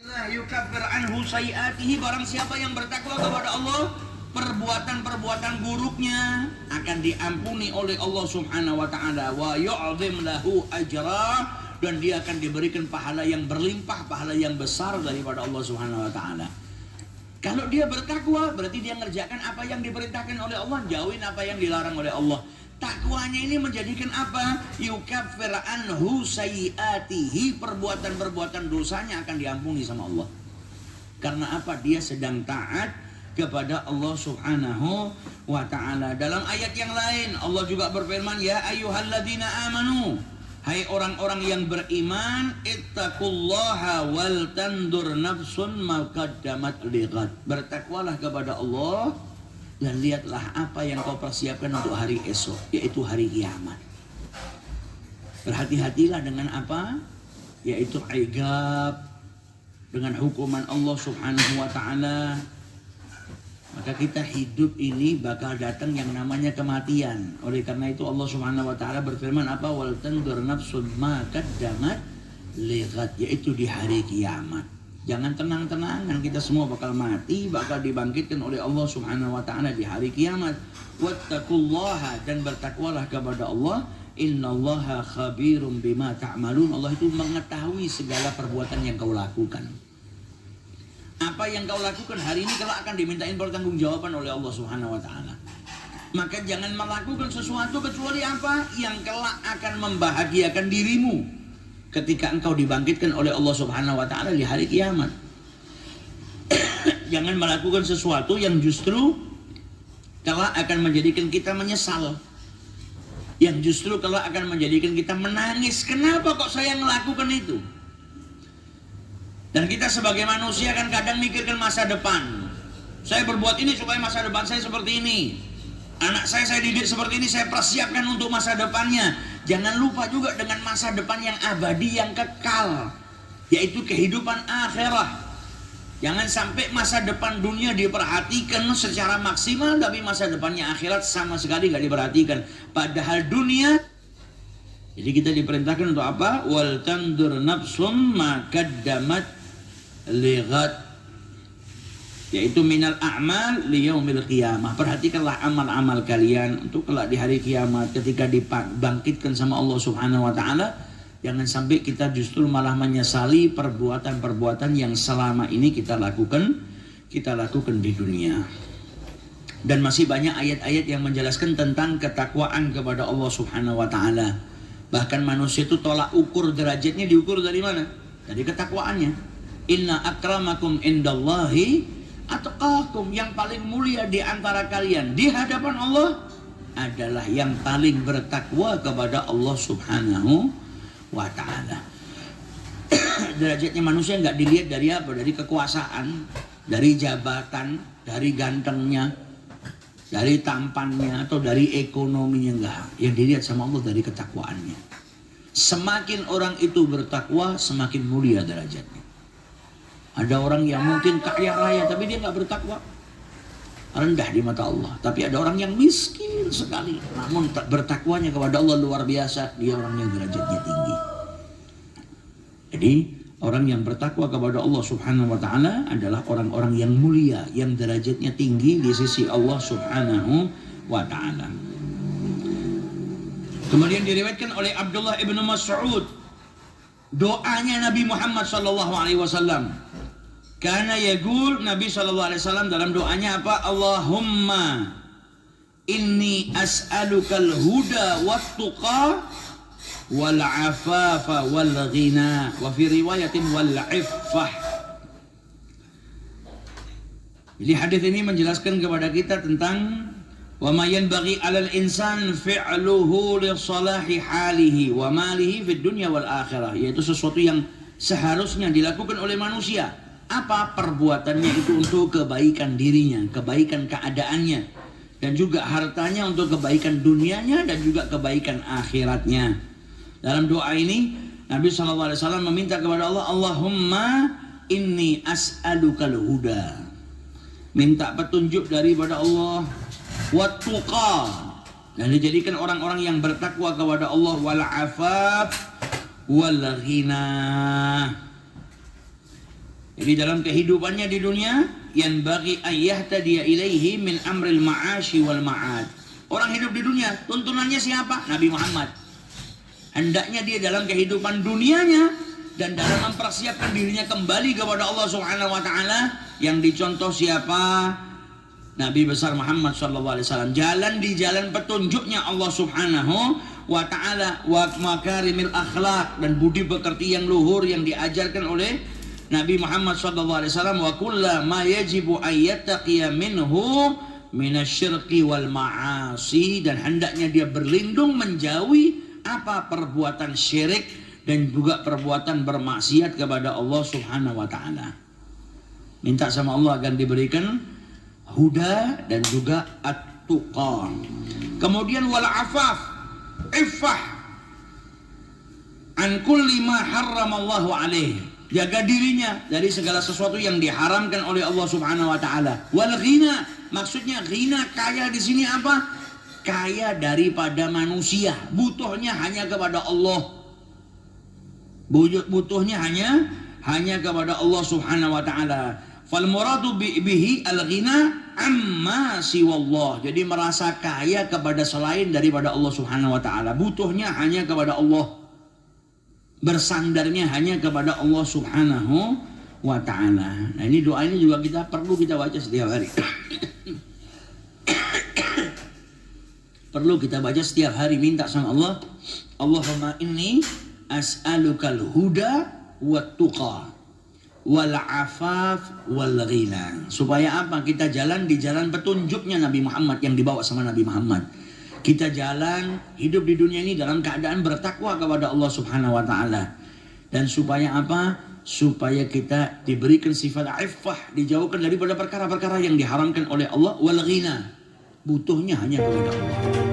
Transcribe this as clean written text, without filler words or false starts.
Yukaffir anhu sayiatihi, barang siapa yang bertakwa kepada Allah, perbuatan-perbuatan buruknya akan diampuni oleh Allah Subhanahu wa taala, wa yu'zim lahu ajra, dan dia akan diberikan pahala yang berlimpah, pahala yang besar daripada Allah Subhanahu wa taala. Kalau dia bertakwa berarti dia ngerjakan apa yang diperintahkan oleh Allah, jauhin apa yang dilarang oleh Allah. Takwanya ini menjadikan apa? Yukaffir anhu sayiatihi, perbuatan-perbuatan dosanya akan diampuni sama Allah. Karena apa? Dia sedang taat kepada Allah Subhanahu wa ta'ala. Dalam ayat yang lain Allah juga berfirman, ya ayyuhalladzina amanu, hai orang-orang yang beriman, ittaqullaha wal tandur nafsun ma qaddamat lighad. Bertakwalah kepada Allah dan lihatlah apa yang kau persiapkan untuk hari esok, yaitu hari kiamat. Berhati-hatilah dengan apa? Yaitu iqab, dengan hukuman Allah Subhanahu wa ta'ala. Maka kita hidup ini bakal datang yang namanya kematian. Oleh karena itu Allah Subhanahu wa ta'ala berfirman apa? Wal tandur nafsun ma qaddamat lighad, yaitu di hari kiamat. Jangan tenang-tenangan, kita semua bakal mati, bakal dibangkitkan oleh Allah Subhanahu wa ta'ala di hari kiamat. Wattaqullaha, dan bertakwalah kepada Allah. Innallaha khabirum bima ta'malun. Allah itu mengetahui segala perbuatan yang kau lakukan. Apa yang kau lakukan hari ini kelak akan dimintain pertanggungjawaban oleh Allah Subhanahu wa ta'ala. Maka jangan melakukan sesuatu kecuali apa? Yang kelak akan membahagiakan dirimu ketika engkau dibangkitkan oleh Allah Subhanahu wa ta'ala di hari kiamat. Jangan melakukan sesuatu yang justru kelak akan menjadikan kita menyesal, yang justru kelak akan menjadikan kita menangis. Kenapa kok saya melakukan itu? Dan kita sebagai manusia kan kadang mikirkan masa depan. Saya berbuat ini supaya masa depan saya seperti ini. Anak saya didik seperti ini, saya persiapkan untuk masa depannya. Jangan lupa juga dengan masa depan yang abadi, yang kekal, yaitu kehidupan akhirat. Jangan sampai masa depan dunia diperhatikan secara maksimal, tapi masa depannya akhirat sama sekali nggak diperhatikan. Padahal dunia, jadi kita diperintahkan untuk apa? Wal tandur nafsum ma qaddamat lighad, yaitu minal a'mal liyaumil qiyamah. Perhatikanlah amal-amal kalian untuk kelak di hari kiamat ketika dibangkitkan sama Allah Subhanahu wa ta'ala. Jangan sampai kita justru malah menyesali perbuatan-perbuatan yang selama ini kita lakukan di dunia. Dan masih banyak ayat-ayat yang menjelaskan tentang ketakwaan kepada Allah Subhanahu wa ta'ala. Bahkan manusia itu tolak ukur derajatnya diukur dari mana? Dari ketakwaannya. Inna akramakum indallahi atqakum, yang paling mulia di antara kalian di hadapan Allah adalah yang paling bertakwa kepada Allah Subhanahu wa ta'ala. Derajatnya manusia nggak dilihat dari apa? Dari kekuasaan, dari jabatan, dari gantengnya, dari tampannya, atau dari ekonominya. Enggak. Yang dilihat sama Allah dari ketakwaannya. Semakin orang itu bertakwa, semakin mulia derajatnya. Ada orang yang mungkin kaya raya tapi dia nggak bertakwa, rendah di mata Allah. Tapi ada orang yang miskin sekali, namun bertakwanya kepada Allah luar biasa, dia orang yang derajatnya tinggi. Jadi orang yang bertakwa kepada Allah Subhanahu wa ta'ala adalah orang-orang yang mulia, yang derajatnya tinggi di sisi Allah Subhanahu wa ta'ala. Kemudian diriwayatkan oleh Abdullah ibn Mas'ud, doanya Nabi Muhammad sallallahu alaihi wasallam. Karena yaqul, Nabi sallallahu alaihi wasallam dalam doanya apa? Allahumma inni as'alukal huda wat tuqa wal afafa wal ghina, wa fi riwayatin wal iffah. Jadi hadis ini menjelaskan kepada kita tentang wa ma yanbaghi 'alal insan fi'luhu li salahi halihi wa malihi fid dunya wal akhirah, yaitu sesuatu yang seharusnya dilakukan oleh manusia. Apa? Perbuatannya itu untuk kebaikan dirinya, kebaikan keadaannya, dan juga hartanya untuk kebaikan dunianya dan juga kebaikan akhiratnya. Dalam doa ini Nabi SAW meminta kepada Allah, Allahumma inni as'alukal huda, minta petunjuk daripada Allah, wat tuqa, dan dijadikan orang-orang yang bertakwa kepada Allah, wal afaf wal ghina, Jadi dalam kehidupannya di dunia, yang bagi ayyahtadiya ilaihi min amril ma'ashi wal ma'ad. Orang hidup di dunia, tuntunannya siapa? Nabi Muhammad. Hendaknya dia dalam kehidupan dunianya dan dalam mempersiapkan dirinya kembali kepada Allah Subhanahu wa taala, yang dicontoh siapa? Nabi besar Muhammad sallallahu alaihi wasallam. Jalan di jalan petunjuknya Allah Subhanahu wa taala, wa makarimil akhlak, dan budi pekerti yang luhur yang diajarkan oleh Nabi Muhammad sallallahu alaihi wasallam. Wa kullama yajibu ayyattaqiya minhu minasyirki wal ma'asi, dan hendaknya dia berlindung menjauhi apa perbuatan syirik dan juga perbuatan bermaksiat kepada Allah Subhanahu wa taala. Minta sama Allah agar diberikan huda dan juga at-tuqa. Kemudian wal afaf, iffah an kulli ma harramallahu alaihi, jaga dirinya dari segala sesuatu yang diharamkan oleh Allah Subhanahu wa taala. Wal ghina, maksudnya ghina, kaya di sini apa? Kaya daripada manusia, butuhnya hanya kepada Allah. Butuhnya hanya kepada Allah Subhanahu wa taala. Fal muradu bihi al-ghina amma siwallah. Jadi merasa kaya kepada selain daripada Allah Subhanahu wa taala. Butuhnya hanya kepada Allah. Bersandarnya hanya kepada Allah Subhanahu wa taala. Nah, ini doa ini juga perlu kita baca setiap hari. Perlu kita baca setiap hari, minta sama Allah, Allahumma inni as'alukal huda wat tuqa wal afaf wal ghina. Supaya apa? Kita jalan di jalan petunjuknya Nabi Muhammad yang dibawa sama Nabi Muhammad. Kita jalan hidup di dunia ini dalam keadaan bertakwa kepada Allah Subhanahu wa taala. Dan supaya apa? Supaya kita diberikan sifat iffah, dijauhkan daripada perkara-perkara yang diharamkan oleh Allah, wal ghina. Butuhnya hanya kepada Allah.